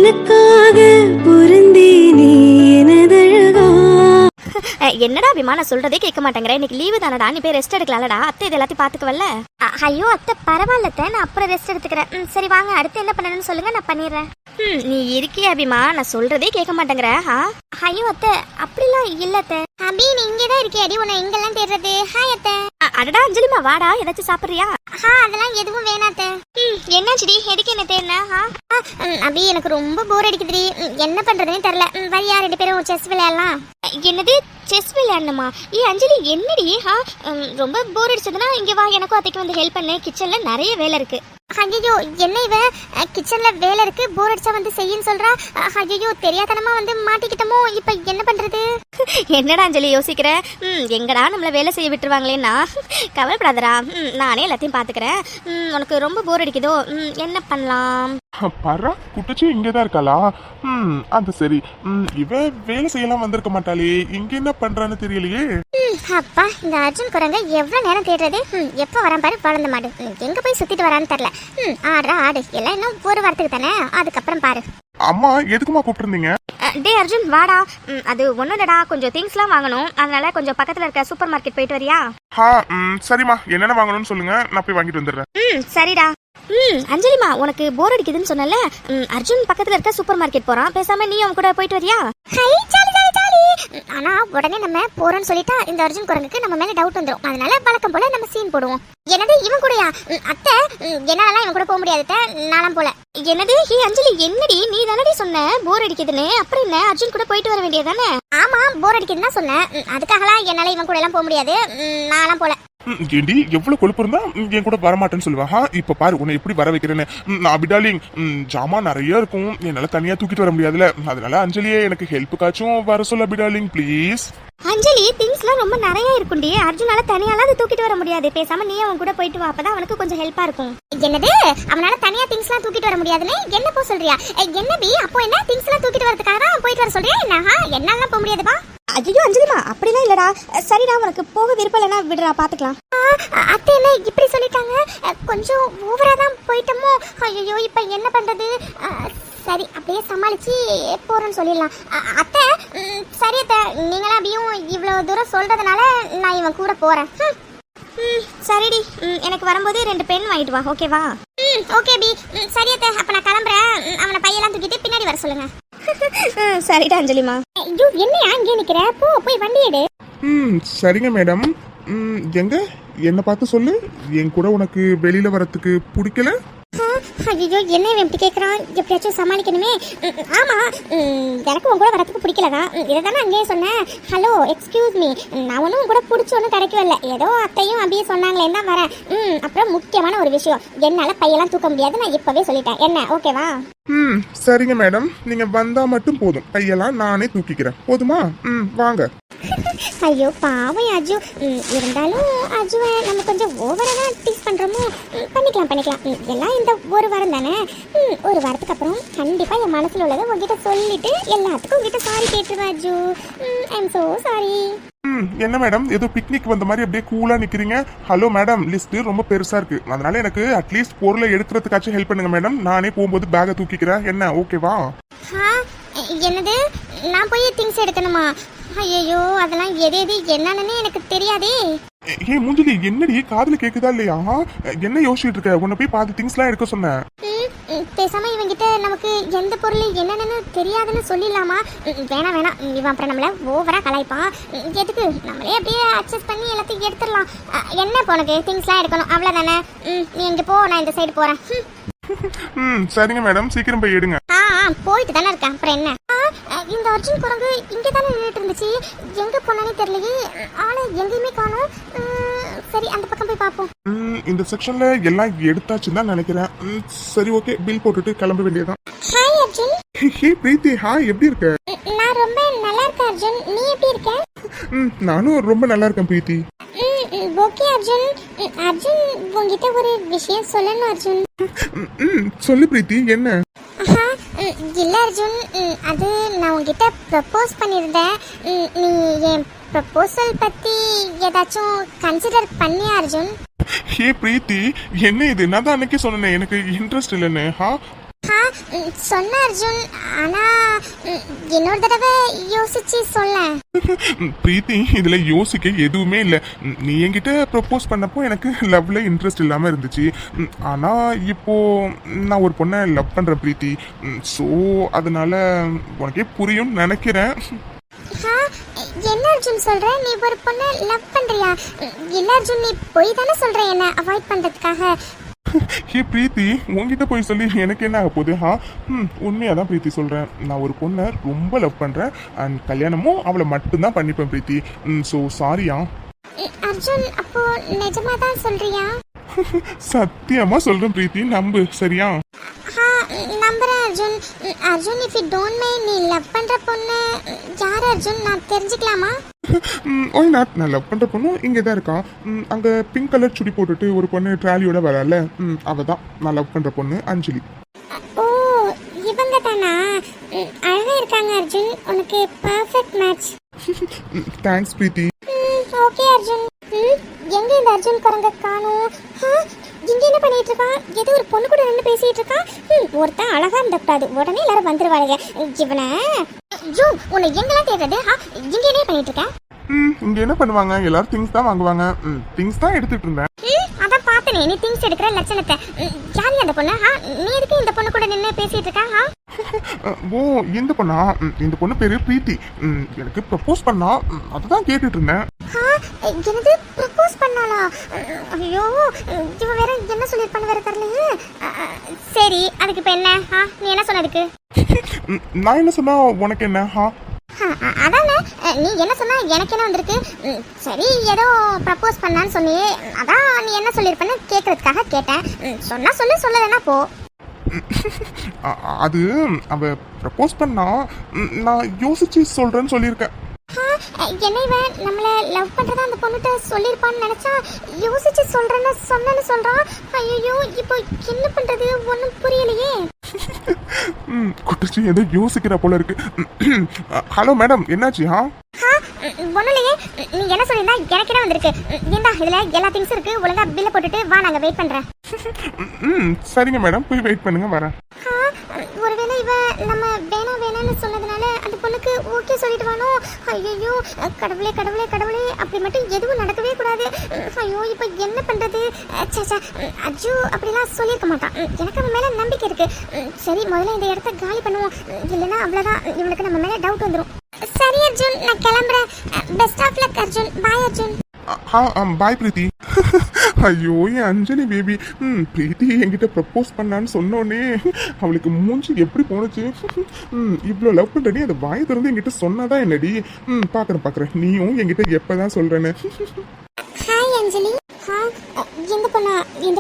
உனக்காக பொருந்தேனே எனதழகா. என்னடா அபிமா, நான் சொல்றதே கேட்க மாட்டேங்கிற. இன்னைக்கு லீவு தானடா, நீ போய் ரெஸ்ட் எடுக்கலாம்டா. அத்தை இது எல்லாத்தையும் பாத்துக்கவல்ல. ஐயோ அத்தை பரவாயில்லத்த, நான் அப்புறம் ரெஸ்ட் எடுத்துக்கிறேன். சரி வாங்க, அடுத்து என்ன பண்ணணும்னு சொல்லுங்க, நான் பண்ணிடுறேன். நீ இருக்கிய அபிமா, நான் சொல்றதே கேட்க மாட்டேங்கிற. ஐயோ அத்தை அப்படிலாம் இல்ல அத்தை. அபி நீ இங்கதான் இருக்கியாடி, உன்னை எங்கெல்லாம் தேடுறது. ஹாய் அத்தை. அடடா அஞ்சலிமா வாடா, ஏதாச்சும் சாப்பிடுறியா? அதெல்லாம் எதுவும் வேணாத்த. என்னாச்சுடி, எதுக்கு என்ன தேடினா? அபி எனக்கு ரொம்ப போர் அடிக்குதுடி, என்ன பண்றதுன்னு தெரியல. வரியா 2 பேரும் செஸ் விளையாடலாம். என்னது செஸ் விளையாடணுமா? அஞ்சலி என்னடி? ரொம்ப போர் அடிச்சதுன்னா இங்க வா, எனக்கும் அத்தைக்கு வந்து ஹெல்ப் பண்ணு. கிச்சன்ல நிறைய வேலை இருக்கு. ஐயோ என்ன இவ கிச்சன்ல வேலை இருக்கு, போர் அடிச்சா வந்து செய்யுன்னு சொல்றா. ஐயோ தெரியாதனமா வந்து மாட்டிக்கிட்டமோ, இப்ப என்ன பண்றது? என்னடா அஞ்சலி யோசிக்கிற? எங்கடா நம்மள வேலை செய்ய விட்டுருவாங்களேன்னா? கவலைப்படாதடா, நானே எல்லாத்தையும் பாத்துக்கிறேன். உனக்கு ரொம்ப போர் அடிக்குதோ, என்ன பண்ணலாம்? பரா குட்டச்சி இங்கதான் இருக்காளா? அது சரி. இவ வேலை செய்யலாம் வந்திருக்க மாட்டாளே, இங்க என்ன பண்றான்னு தெரியலையே. அப்பா இந்த அர்ஜுன் குரங்க எவ்வளவு நேரம் தேடுறது. எப்ப வரான் பாரு வளர்ந்த மாடு, எங்க போய் சுத்திட்டு வரான்னு தெரியல. ஆடுறா ஆடு, எல்லாம் இன்னும் ஒரு வாரத்துக்கு தானே, அதுக்கப்புறம் பாரு. அம்மா எதுக்குமா கூப்பிட்டுருந்தீங்க? டே அர்ஜுன் வாடா. அது ஒண்ணுடா, கொஞ்சம் திங்ஸ்லாம் வாங்கணும், அதனால கொஞ்சம் பக்கத்துல இருக்க சூப்பர் மார்க்கெட் போயிட்டு வரியா? சரிம்மா, என்னென்ன வாங்கணும்னு சொல்லுங்க, நான் போய் வாங்கிட்டு வந்துடுறேன். சரிடா. அஞ்சலிமா உனக்கு போர் அடிக்குதுன்னு சொன்னல, அர்ஜுன் பக்கத்துல இருக்க சூப்பர் மார்க்கெட் போறான், பேசாம நீ அவன் கூட போயிட்டு வரியா? ஆனா உடனே நம்ம போறோம்னு சொல்லிட்டா இந்த அர்ஜுன் குரங்குக்கு நம்ம மேல டவுட் வந்துடும். அதனால வழக்கம் போல நம்ம சீன் போடுவோம். என்னது இவன் கூடயா? அத்தை என்னாலலாம் இவன் கூட போக முடியாது, நானும் போல. என்னது அஞ்சலி என்னடி, நீ தானடி சொன்ன போர் அடிக்குதுன்னு, அப்புறம் என்ன அர்ஜுன் கூட போயிட்டு வர வேண்டியதானே? ஆமா போர் அடிக்குதுன்னு தான் சொன்னேன், அதுக்காகலாம் என்னால இவன் கூட எல்லாம் போக முடியாது, நானும் போல. ஏண்டி எவ்வளவு கொழுப்பு இருந்தா என் கூட வரமாட்டேன்னு சொல்லுவா? இப்ப பாரு உன்னை எப்படி வர வைக்கிறேன்னு. நான் டார்லிங், ஜாமான் நிறைய இருக்கும், என்னால தனியா தூக்கிட்டு வர முடியாதுல, அதனால அஞ்சலியே எனக்கு ஹெல்ப்புக்காச்சும் வர சொல்ல டார்லிங் ப்ளீஸ். அஞ்சலி திங்ஸ்லாம் ரொம்ப நிறைய இருக்குண்டி, அர்ஜுனால தனியாலாம் அது தூக்கிட்டு வர முடியாது, பேசாம நீ அவன் கூட போயிட்டு வா, அப்பதான் அவனுக்கு கொஞ்சம் ஹெல்ப்பா இருக்கும். என்னது அவனால தனியா திங்ஸ்லாம் தூக்கிட்டு வர முடியாதுன்னு என்ன போ சொல்றியா? என்ன பி அப்போ என்ன திங்ஸ்லாம் தூக்கிட்டு வரதுக்காக தான் போயிட்டு வர சொல்றியா என்ன? என்னால போக முடியாதுப்பா. ஐயோ அஞ்சலிமா அப்படிலாம் இல்லடா. சரிடா, உனக்கு போக விருப்பம் இல்லைன்னா விடுறா, பாத்துக்கலாம். அத்தை என்ன இப்படி சொல்லிட்டாங்க, கொஞ்சம் ஓவரா தான் போயிட்டோமோ. ஐயோ இப்ப என்ன பண்றது? சரி அப்படியே சமாளிச்சு போறேன்னு சொல்லிடலாம். அத்தை சரி அத்தை, நீங்களா அப்படியும் இவ்வளவு தூரம் சொல்றதுனால நான் இவன் கூட போறேன். சரிடி, எனக்கு வரும்போது 2 பென் வாங்கிட்டு வா, ஓகேவா? ஓகே பி. சரி அத்தை, அப்ப நான் கிளம்புறேன். அவனை பையெல்லாம் தூக்கிட்டு பின்னாடி வர சொல்லுங்க. சரிடா அஞ்சலிமா. ஐயோ என்னையா அங்கே நிக்கிற, போ போய் வண்டி எடு. சரிங்க மேடம். எங்க என்ன பார்த்து சொல்லு, என் கூட உனக்கு வெளியில வரத்துக்கு பிடிக்கல? ஐயோ என்ன இவன் இப்படி கேட்குறான், எப்படியாச்சும் சமாளிக்கணுமே. ஆமா எனக்கு உன் கூட வரத்துக்கு பிடிக்கலதான், இதை தானே அங்கேயே சொன்னேன். ஹலோ எக்ஸ்கியூஸ் மீ, நான் ஒன்றும் உன் கூட பிடிச்சி ஒன்றும் கிடைக்கவே இல்லை, ஏதோ அத்தையும் அப்படியே சொன்னாங்களேன்னு தான் வரேன். அப்புறம் முக்கியமான ஒரு விஷயம், என்னால பையெல்லாம் தூக்க முடியாது, நான் இப்பவே சொல்லிட்டேன், என்ன ஓகேவா? சரிங்க மேடம், நீங்க வந்தா மட்டும் போதும், கையெல்லாம் நானே தூக்கிக்கிறேன், போதுமா? வாங்க. ஐயோ பாவம் அஜு, இருந்தாலும் அஜுவை நம்ம கொஞ்சம் ஓவரா தான் டீஸ் பண்றோமோ. பண்ணிக்கலாம் எல்லாம் இந்த ஒரு வாரம் தானே, ஒரு வாரத்துக்கு அப்புறம் கண்டிப்பா என் மனசுல உள்ளதை உங்ககிட்ட சொல்லிட்டு எல்லாத்துக்கும் உங்ககிட்ட சாரி கேட்டுருவேன் Aju. I am so sorry. என்ன மேடம் ஏதோ பிக்னிக் வந்த மாதிரி அப்படியே கூலா நிக்கிறீங்க? ஹலோ மேடம், லிஸ்ட் ரொம்ப பெருசா இருக்கு, அதனால எனக்கு அட்லீஸ்ட் பொருளை எடுக்கிறதுக்காச்சும் ஹெல்ப் பண்ணுங்க மேடம், நானே போகும்போது பேக்கை தூக்கிக்கிறேன், என்ன ஓகேவா? என்னது நான் போய் திங்ஸ் எடுக்கணுமா? ஐயோ அதெல்லாம் எது என்னன்னு எனக்கு தெரியாதே. ஏய் மூஞ்சலி, என்னடி காதுல கேக்குதா இல்லையா? என்ன யோசிச்சுட்டு இருக்க? உன்னை போய் பாதி திங்ஸ்லாம் எடுக்க சொன்னேன். பேசாம இவங்கிட்ட நமக்கு எந்த பொருள் என்னன்னு தெரியாதுன்னு சொல்லிடலாமா? வேணாம் இவன் அப்புறம் நம்மள ஓவரா கலாய்ப்பான், எதுக்கு நம்மளே அப்படியே அட்ஜஸ்ட் பண்ணி எல்லாத்தையும் எடுத்துடலாம். என்ன உனக்கு திங்ஸ்லாம் எடுக்கணும் அவ்வளவுதானே? நீ இங்க போ, நான் இந்த சைடு போறேன். சரிங்க மேடம், சீக்கிரம் போய் எடுங்க. போயிட்டு தானே இருக்கேன், அப்புறம் என்ன? இந்த அர்ஜுன் குரங்கு இங்க தானே நின்றுட்டு இருந்துச்சு, எங்க போனானே தெரியலையே, ஆனா எங்கேயுமே காணோம். சரி அந்த பக்கம் போய் பாப்போம். இந்த செக்ஷன்ல எல்லாம் எடுத்தாச்சுன்னு தான் நினைக்கிறேன். சரி ஓகே, பில் போட்டுட்டு கிளம்ப வேண்டியதான். ஹாய் அர்ஜுன். ஹே பிரீத்தி, ஹாய், எப்படி இருக்க? நான் ரொம்ப நல்லா இருக்கேன் அர்ஜுன், நீ எப்படி இருக்க? நானும் ரொம்ப நல்லா இருக்கேன் பிரீத்தி. ஓகே அர்ஜுன். அர்ஜுன் உங்ககிட்ட ஒரு விஷயம் சொல்லணும் அர்ஜுன். சொல்லு பிரீத்தி, என்ன? இல்ல அர்ஜுன், அது நான் உங்ககிட்ட ப்ரப்போஸ் பண்ணியிருந்தேன், நீ என் ப்ரப்போசல் பத்தி ஏதாச்சும் கன்சிடர் பண்ணியா அர்ஜுன்? ஹே பிரீத்தி, என்ன இது? நான் தான் அன்னைக்கு சொன்னேன் எனக்கு இன்ட்ரெஸ்ட் இல்லைன்னு. சொன்ன அர்ஜுன், ஆனா இன்னொரு தடவை யோசிச்சு சொல்ல. பிரீத்தி, இதுல யோசிக்க எதுவுமே இல்ல. நீ என்கிட்ட ப்ரப்போஸ் பண்ணப்போ எனக்கு லவ்ல இன்ட்ரெஸ்ட் இல்லாம இருந்துச்சு. ஆனா இப்போ நான் ஒரு பொண்ணை லவ் பண்றேன் பிரீத்தி. ஸோ அதனால உனக்கே புரியும் நினைக்கிறேன். என்ன அர்ஜுன் சொல்ற? நீ ஒரு பொண்ணை லவ் பண்றியா? இல்ல அர்ஜுன், நீ போய் தானே சொல்ற என்ன அவாய்ட் பண்றதுக்காக. ஹே பிரீத்தி, உங்ககிட்ட போய் சொல்லி எனக்கு என்ன ஆக போகுது? உண்மையாக தான் பிரீத்தி சொல்கிறேன். நான் ஒரு பொண்ணை ரொம்ப லவ் பண்ணுறேன் அண்ட் கல்யாணமும் அவளை மட்டும்தான் பண்ணிப்பேன் பிரீத்தி. ஸோ சாரியா. அர்ஜுன், அப்போ நிஜமா தான் சொல்றியா? சத்தியமா சொல்றேன் பிரீத்தி, நம்பு சரியா? நம்புறேன் Arjun. Arjun, if you don't mind, நீ லவ் பண்ற பொண்ணு யார் அர்ஜுன்? நான் தெரிஞ்சுக்கலாமா? Y not. நான் லவ் பண்ற பொண்ணு இங்கே தான் இருக்கான். அங்கே பிங்க் கலர் சுடி போட்டுட்டு ஒரு பொண்ணு ட்ராலியோட வரல, அவ தான் நான் லவ் பண்ற பொண்ணு, அஞ்சலி. ஓ, இவங்க தானா? அழகா இருக்காங்க அர்ஜுன், உனக்கு பர்ஃபெக்ட் மேட்ச். தேங்க்ஸ் பிரீத்தி. ஓகே அர்ஜுன். எங்க இந்த அர்ஜுன் குரங்க காணோம்? இங்க என்ன பண்ணிட்டு இருக்கான்? ஏதோ ஒரு பொண்ணு கூட நின்று பேசிட்டு இருக்கான். ஒருத்தன் அழகா இருந்தப்படாது, உடனே எல்லாரும் வந்துருவாங்க. இவனை உன்னை எங்கெல்லாம் தேடுறது? இங்க என்ன பண்ணிட்டு இருக்க? இங்க என்ன பண்ணுவாங்க, எல்லாரும் திங்ஸ் தான் வாங்குவாங்க. திங்ஸ் தான் எடுத்துட்டு இருந்தேன். அதான் பார்த்தனே, நீ திங்ஸ் எடுக்கிற லட்சணத்தை. யாரு அந்த பொண்ணு? நீ எதுக்கு இந்த பொண்ணு கூட நின்று பேசிட்டு இருக்கா? ஓ, இந்த பொண்ணா? இந்த பொண்ணு பேரு பிரீத்தி. எனக்கு ப்ரப்போஸ் பண்ணா, அதுதான் கேட்டுட்டு இருந்தேன். என்னது ப்ரப்போஸ் பண்ணாளா? ஐயோ, இவ வேற என்ன சொல்லிருப்பான்னு வேற தெரியலையே. சரி, அதுக்கு இப்ப என்ன? நீ என்ன சொன்னதுக்கு? நான் என்ன சொன்னா உனக்கு என்ன? அதானே, நீ என்ன சொன்னா எனக்கு என்ன வந்திருக்கு? சரி, ஏதோ ப்ரப்போஸ் பண்ணான்னு சொன்னியே, அதான் நீ என்ன சொல்லிருப்பேன்னு கேட்கறதுக்காக கேட்டேன். சொன்னா சொல்லு, சொல்லலைன்னா போ. அது அவ ப்ரப்போஸ் பண்ணா, நான் யோசிச்சு சொல்றேன்னு சொல்லியிருக்கேன். என்ன இவன் நம்மள லவ் பண்றதா அந்த பொண்ணுட்ட சொல்லிருப்பான்னு நினைச்சா யோசிச்சு சொல்றேன்னு சொன்னேன்னு சொல்றான். ஐயோ, இப்போ என்ன பண்றது? ஒன்னும் புரியலையே. குட்டிச்சு ஏதோ யோசிக்கிற போல இருக்கு. ஹலோ மேடம், என்னாச்சு? ஒண்ணுலையே. நீ என்ன சொல்லிருந்தா எனக்கு என்ன வந்திருக்கு? ஏண்டா, இதுல எல்லா திங்ஸ் இருக்கு, ஒழுங்கா பில்ல போட்டுட்டு வா, நாங்க வெயிட் பண்றேன். சரிங்க மேடம், போய் வெயிட் பண்ணுங்க, வரேன். ஒருவேளை இவ நம்ம வேணாம்னு சொன்னதுனால அந்த பொண்ணுக்கு ஓகே சொல்லிடுவானோ? ஐயோ, கடவுளே கடவுளே கடவுளே, அப்படி மட்டும் எதுவும் நடக்கவே கூடாது. ஐயோ, இப்போ என்ன பண்றது? அஜு அப்படிலாம் சொல்லியிருக்க மாட்டான். எனக்கு அவன் மேல நம்பிக்கை இருக்கு. சரி, முதல்ல இந்த இடத்த காலி பண்ணுவோம், இல்லைன்னா அவ்வளவுதான், இவனுக்கு நம்ம மேல டவுட் வந்துடும். சரி அர்ஜுன், நான் கிளம்புறேன். Best of luck Arjun. Bye Arjun. Bye Preethi. ஐயோ, என் அஞ்சலி பேபி. பிரீத்தி என்கிட்ட ப்ரப்போஸ் பண்ணான்னு சொன்னோடனே அவளுக்கு மூஞ்சி எப்படி போனுச்சு. இவ்வளோ லவ் பண்ற நீ அதை வாயை திறந்து என்கிட்ட சொன்னாதான் என்னடி? பாக்குறேன் நீயும் என்கிட்ட எப்பதான் சொல்றேன்னு. ஹாய் அஞ்சலி. இந்த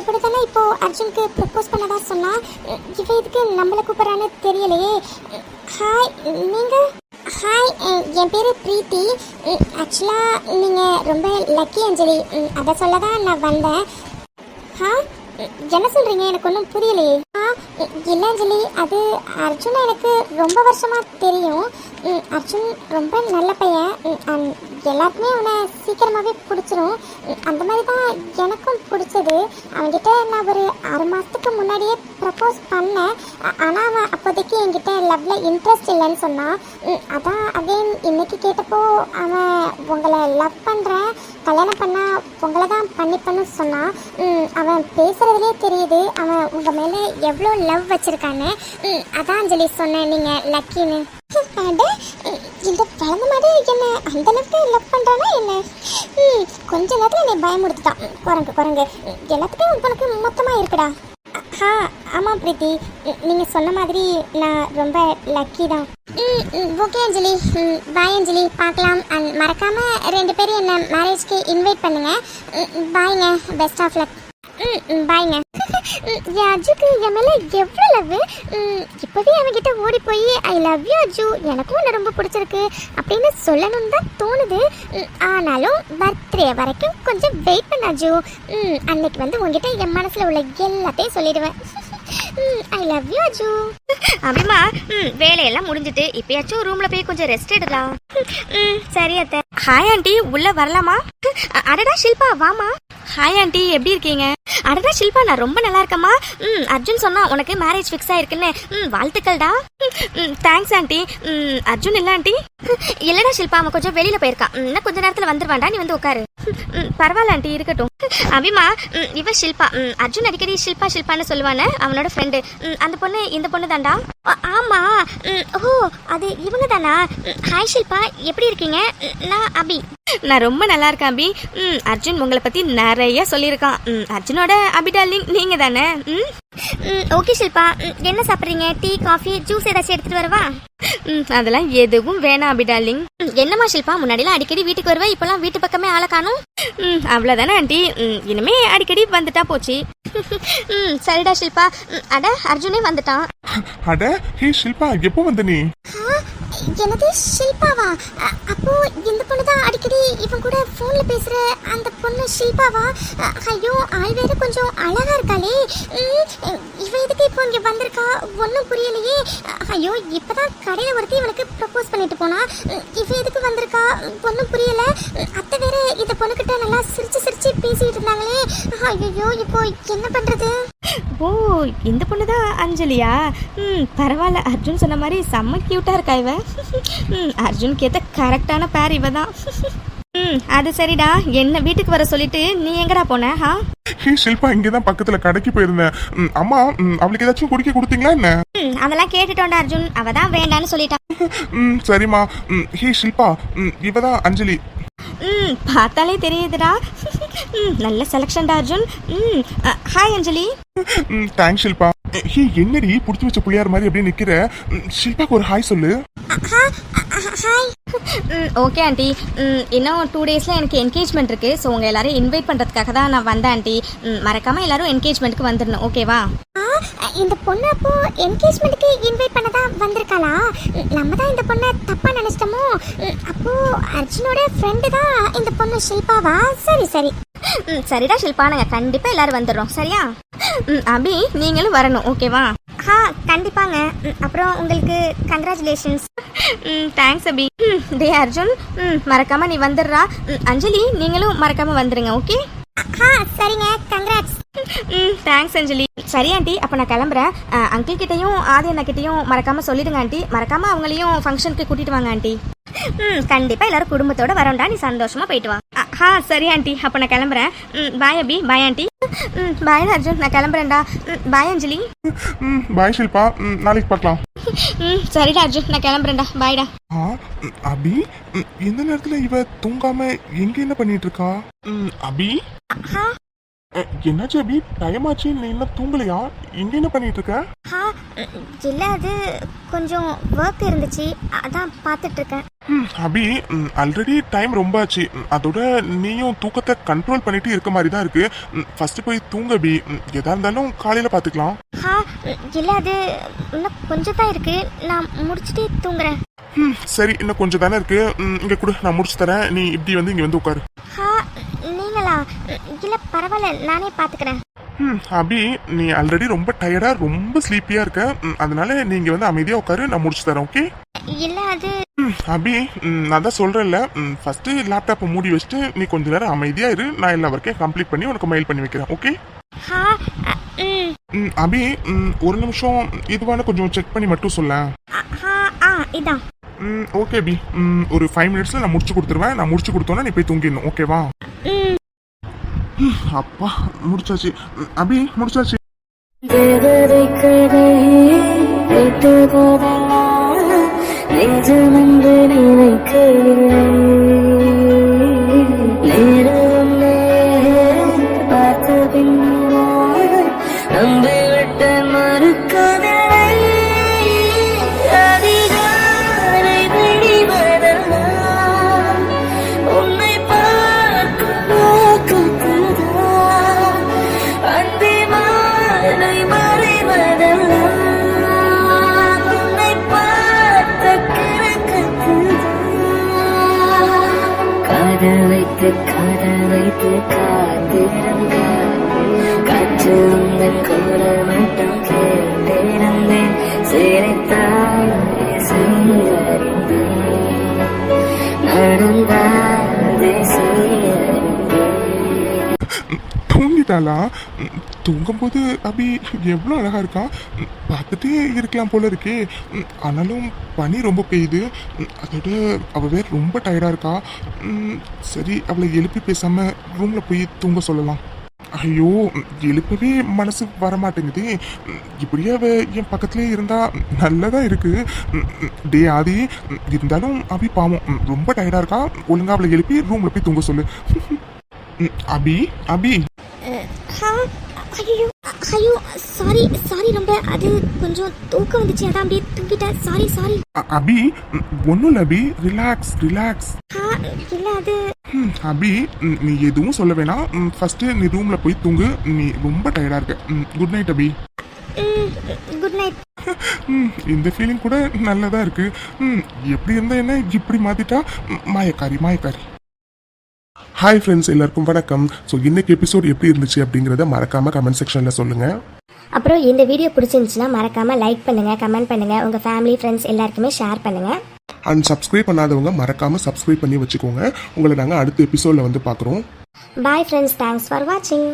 பொண்ணு தானே இப்போ அர்ஜுனுக்கு ப்ரப்போஸ் பண்ணதா சொன்னா? இவ இதுக்கு நம்மளை கூப்பிட்றான்னு தெரியலையே. ஹாய், நீங்க? ஹாய், என் பேரு பிரீத்தி. ஆக்சுவலாக நீங்கள் ரொம்ப லக்கி அஞ்சலி, அதை சொல்ல தான் நான் வந்தேன். என்ன சொல்கிறீங்க? எனக்கு ஒன்றும் புரியலையே. இல்லை அஞ்சலி, அது அர்ஜுன் எனக்கு ரொம்ப வருஷமாக தெரியும். அர்ஜுன் ரொம்ப நல்ல பையன். எல்லாருக்குமே அவனை சீக்கிரமாகவே பிடிச்சிரும். அந்த மாதிரி தான் எனக்கும் பிடிச்சது. அவன்கிட்ட நான் ஒரு 6 மாதத்துக்கு முன்னாடியே ப்ரப்போஸ் பண்ணேன். ஆனால் அவன் அப்போதைக்கு என்கிட்ட லவ்ல இன்ட்ரெஸ்ட் இல்லைன்னு சொன்னான். அதான் அகைன் இன்னைக்கு கேட்டப்போ அவன் உங்களை லவ் பண்ணுறேன், கல்யாணம் பண்ணால் உங்களை தான் பண்ணிப்பேன்னு சொன்னான். அவன் பேசுகிறதுலே தெரியுது அவன் உங்கள் மேலே எவ்வளோ லவ் வச்சுருக்கான்னு. அதான் அஞ்சலி சொன்னேன் நீங்கள் லக்கின்னு. இந்த வளர்ந்த மாதிரி என்ன அந்த அளவுக்கு லவ் பண்றானா என்ன? கொஞ்ச நேரத்துல என்னை பயமுடுத்துட்டான். குரங்கு எல்லாத்துக்கும் உனக்கு மொத்தமா இருக்குடா. ஆமா பிரீத்தி, நீங்க சொன்ன மாதிரி நான் ரொம்ப லக்கி தான். ஓகே அஞ்சலி, பாய் அஞ்சலி, பார்க்கலாம். அண்ட் மறக்காம 2 பேரும் என்ன மேரேஜ்க்கு இன்வைட் பண்ணுங்க. பாய்ங்க, பெஸ்ட் ஆஃப் லக். பாய்ங்க. அஜுக்கு என் மேலே எவ்வளோ லவ். இப்போவே அவன்கிட்ட ஓடி போய் ஐ லவ் யூ அஜு, எனக்கும் உன்னை ரொம்ப பிடிச்சிருக்கு அப்படின்னு சொல்லணும்னு தான் தோணுது. ஆனாலும் பர்த்டே வரைக்கும் கொஞ்சம் வெயிட் பண்ண அஜு. அன்னைக்கு வந்து உங்ககிட்ட என் மனசில் உள்ள எல்லாத்தையும் சொல்லிடுவேன். I love you Aju. அப்படிமா, வேலையெல்லாம் முடிஞ்சிட்டு இப்பயாச்சும் ரூம்ல போய் கொஞ்சம் ரெஸ்ட் எடுக்கலாம். சரி அத்தை. ஹாய் ஆண்டி, உள்ள வரலாமா? அடடா ஷில்பா, வாமா. ஹாய் ஆண்டி, எப்படி இருக்கீங்க? அடடா ஷில்பா, நான் ரொம்ப நல்லா இருக்கேம்மா. அர்ஜுன் சொன்னா உனக்கு மேரேஜ் ஃபிக்ஸ் ஆயிருக்குன்னு. வாழ்த்துக்கள்டா. Thanks aunty. அர்ஜுன் இல்ல ஆண்டி? இல்லடா ஷில்பா, அவன் கொஞ்சம் வெளியில போயிருக்கான். இன்னும் கொஞ்ச நேரத்துல வந்துருவான்டா, நீ வந்து உட்காரு. பரவாயில்ல ஆண்டி, இருக்கட்டும். அபிமா, இவ ஷில்பா. அர்ஜுன் அடிக்கடி ஷில்பா ஷில்பான்னு சொல்லுவானே, அவனோட ஃப்ரெண்டு. அந்த பொண்ணு இந்த பொண்ணு தான்டா. ஆமா. ஓ, அது இவங்க தானா? ஹாய் ஷில்பா, எப்படி இருக்கீங்க? நான் அபி. நான் ரொம்ப நல்லா இருக்கேன் அபி. அர்ஜுன் உங்களை பத்தி நிறைய சொல்லியிருக்கான். அர்ஜுனோட அபி டார்லிங் நீங்க தானே? ஓகே ஷில்பா, என்ன சாப்பிட்றீங்க? டீ, காஃபி, ஜூஸ் ஏதாச்சும் எடுத்துட்டு வரவா? அதெல்லாம் எதுவும் வேணாம் அபி டார்லிங். என்னம்மா ஷில்பா, முன்னாடிலாம் அடிக்கடி வீட்டுக்கு வருவேன், இப்பெல்லாம் வீட்டு பக்கமே ஆளை காணும். அவ்வளவுதானே ஆண்டி, இனிமே அடிக்கடி வந்துட்டா போச்சு. சரிடா ஷில்பா. அட, அர்ஜுனே வந்துட்டான். அட ஹே ஷில்பா, எப்போ வந்த நீ? என்னது ஷில்பாவா? அப்போ இந்த பொண்ணு தான் அடிக்கடி இவன் கூட போன்ல பேசுற அந்த பொண்ணு ஷில்பாவா? ஐயோ, ஆள் வேற கொஞ்சம் அழகா இருக்காளே. இவ எதுக்கு இப்போ இங்க வந்திருக்கா? ஒன்னும் புரியலையே. ஐயோ, இப்பதான் கடையில ஒருத்தி இவனுக்கு ப்ரப்போஸ் பண்ணிட்டு போனா. இவ எதுக்கு வந்திருக்கா? ஒன்னும் புரியல. அத்தை வேற இந்த பொண்ணுகிட்ட நல்லா சிரிச்சு சிரிச்சு பேசிட்டு இருந்தாங்களே. ஐயோ, இப்போ என்ன பண்றது? ஓ, இந்த பொண்ணுதான் அஞ்சலியா? பரவாயில்ல, அர்ஜுன் சொன்ன மாதிரி செம்ம கியூட்டா இருக்கா இவ. அர்ஜுனுக்கு ஏத்த கரெக்டான பேர் இவ தான். அது சரிடா, என்ன வீட்டுக்கு வர சொல்லிட்டு நீ எங்கடா போன? ஹே ஷில்பா, இங்கதான் பக்கத்துல கடைக்கு போயிருந்தேன். அம்மா, அவளுக்கு ஏதாச்சும் குடிக்க கொடுத்தீங்களா என்ன? அதெல்லாம் கேட்டுட்டோம்டா அர்ஜுன், அவதான் வேண்டான்னு சொல்லிட்டான். சரிம்மா. ஹே ஷில்பா, இவதான் அஞ்சலி. பார்த்தாலே தெரியுதுடா. நல்ல செலக்ஷன்டா அர்ஜுன். ஹாய் அஞ்சலி. தேங்க்ஸ் ஷில்பா. ஹே, என்னடி புடிச்சு வச்ச புள்ளியார் மாதிரி அப்படியே நிக்கிற? ஷில்பாக்கு ஒரு ஹாய் சொல்லு. Okay aunty. இன்னும் 2 டேஸ்ல எனக்கு என்கேஜ்மெண்ட் இருக்கு. ஸோ உங்க எல்லாரும் இன்வைட் பண்றதுக்காக தான் நான் வந்தேன் ஆண்டி. மறக்காம எல்லாரும் என்கேஜ்மெண்ட்க்கு வந்துடணும், ஓகேவா? இந்த பொண்ணு அப்போ என்கேஜ்மெண்ட்க்கு இன்வைட் பண்ணதா வந்திருக்காளா? நம்ம தான் இந்த பொண்ணை தப்பா நினைச்சிட்டோமோ? அப்போ அர்ஜுனோட ஃப்ரெண்டு தான் இந்த பொண்ணு ஷில்பாவா? சரி சரி. சரிடா ஷில்பா, நாங்க கண்டிப்பா எல்லாரும் வந்துடுறோம், சரியா? அபி, நீங்களும் வரணும், ஓகேவா? கண்டிப்பாங்க. அப்புறம் உங்களுக்கு கங்க்ராச்சுலேஷன்ஸ். தேங்க்ஸ் அபி. டே அர்ஜுன், மறக்காம நீ வந்துடுறா. அஞ்சலி, நீங்களும் மறக்காம வந்துருங்க, ஓகே? சரிங்க, கங்க்ராட்ஸ். தேங்க்ஸ் அஞ்சலி. சரி ஆண்டி, அப்போ நான் கிளம்புறேன். அங்கிள் கிட்டையும் ஆதி அண்ணா கிட்டையும் மறக்காம சொல்லிடுங்க ஆண்டி. மறக்காம அவங்களையும் ஃபங்க்ஷனுக்கு கூட்டிட்டு வாங்க ஆண்டி. கண்டிப்பா எல்லாரும் குடும்பத்தோட வரோம்டா, நீ சந்தோஷமா போயிட்டு வா. சரி ஆண்டி, அப்போ நான் கிளம்புறேன். பாய் அபி. Bye aunty. பாய் அர்ஜுன், நான் கிளம்புறேன்டா. பாய் அஞ்சலி. பாய் ஷில்பா, நாளைக்கு பார்க்கலாம். சரிடா அர்ஜுன், நான் கிளம்புறேன்டா. பாய்டா. அபி, இந்த நேரத்துல இவ தூங்காம எங்க என்ன பண்ணிட்டு இருக்கா? அபி, என்னாச்சு அபி? டைம் ஆச்சு, நீ என்ன தூங்கலையா? எங்க என்ன பண்ணிட்டு இருக்க? இல்ல, அது கொஞ்சம் ஒர்க் இருந்துச்சு, அதான் பார்த்துட்டு இருக்கேன். அபி, ஆல்ரெடி டைம் ரொம்ப ஆச்சு. அதோட நீயும் தூக்கத்தை கண்ட்ரோல் பண்ணிட்டு இருக்க மாதிரி தான் இருக்கு. ஃபர்ஸ்ட் போய் தூங்க அபி. எதா இருந்தாலும் காலையில பாத்துக்கலாம். இல்ல, அது இன்னும் கொஞ்சம் தான் இருக்கு, நான் முடிச்சுட்டு தூங்குறேன். சரி, இன்னும் கொஞ்சம் தானே இருக்கு. இங்க கூட நான் முடிச்சு தரேன். நீ இப்படி வந்து இங்க வந்து உட்காரு. நீங்களா? இல்ல பரவாயில்ல, நானே பாத்துக்கிறேன். அபி, நீ ஆல்ரெடி ரொம்ப டயர்டா ரொம்ப ஸ்லீப்பியா இருக்க. அதனால நீங்க வந்து அமைதியா உட்காரு, நான் முடிச்சு தரேன், ஓகே? இல்ல, அது அபி, நான் தான் சொல்றேன்ல, ஃபர்ஸ்ட் லேப்டாப்பை மூடி வச்சுட்டு நீ கொஞ்ச நேரம் அமைதியா இரு. நான் எல்லா ஒர்க்கையும் கம்ப்ளீட் பண்ணி உனக்கு மெயில் பண்ணி வைக்கிறேன், ஓகே? அபி, ஒரு நிமிஷம் இதுவான கொஞ்சம் செக் பண்ணி மட்டும் சொல்ல. இதான். ஓகே அபி, ஒரு 5 மினிட்ஸ்ல நான் முடிச்சு கொடுத்துருவேன். நான் முடிச்சு கொடுத்தோன்னா நீ போய் தூங்கிடணும், ஓகேவா? அப்பா, முடிச்சாச்சு அபி, முடிச்சாச்சு. காதல் வைத்து காத்திருந்தார், காற்று உந்தன் குரல் மட்டும் கேட்டிருந்தேன், சிரித்தாய் செய்யறிந்தேன், நடந்தாய் செய்யறிந்தேன். தூங்கிட்டாளா? தூங்கும்போது அபி எவ்வளோ அழகா இருக்கா. பார்த்துட்டே இருக்கலாம் போல இருக்கே. ஆனாலும் பனி ரொம்ப பெய்யுது. அதோட அவள் வேற ரொம்ப டயர்டாக இருக்கா. சரி, அவளை எழுப்பி பேசாம ரூம்ல போய் தூங்க சொல்லலாம். ஐயோ, எழுப்பவே மனசு வரமாட்டேங்குது. இப்படியே அவ என் பக்கத்துலேயே இருந்தா நல்லதா இருக்கு. டே ஆதி, இருந்தாலும் அபி பாவம் ரொம்ப டயர்டா இருக்கா. ஒழுங்கா அவளை எழுப்பி ரூம்ல போய் தூங்க சொல்லு. அபி அபி ஐயோ ஐயோ, சாரி சாரி, ரொம்ப அது கொஞ்சம் தூக்கம் வந்துச்சு, அதான் அப்படியே தூங்கிட்டேன். Sorry sorry. அபி ஒன்றும் இல்லை அபி, ரிலாக்ஸ் ரிலாக்ஸ். இல்லை அது அபி, நீ எதுவும் சொல்ல வேணாம். ஃபர்ஸ்ட் நீ ரூம்ல போய் தூங்கு. நீ ரொம்ப டயர்டா இருக்க. Good night Abhi. Good night. இந்த ஃபீலிங் கூட நல்லதா இருக்கு. எப்படி இருந்தா என்ன, இப்படி மாத்திட்டா மாயக்காரி மாயக்காரி. ஹாய் ஃப்ரெண்ட்ஸ், எல்லாருக்கும் வணக்கம். ஸோ இன்னைக்கு எபிசோட் எப்படி இருந்துச்சு அப்படிங்கிறத மறக்காம கமெண்ட் செக்ஷன்ல சொல்லுங்க. அப்புறம் இந்த வீடியோ பிடிச்சிருந்துச்சுன்னா மறக்காம லைக் பண்ணுங்க, கமெண்ட் பண்ணுங்க, உங்க ஃபேமிலி ஃப்ரெண்ட்ஸ் எல்லாருக்குமே ஷேர் பண்ணுங்க. அண்ட் சப்ஸ்கிரைப் பண்ணாதவங்க மறக்காம சப்ஸ்கிரைப் பண்ணி வச்சுக்கோங்க. உங்களை நாங்கள் அடுத்த எபிசோட்ல வந்து பார்க்குறோம். பாய் ஃப்ரெண்ட்ஸ், தேங்க்ஸ் ஃபார் வாட்சிங்.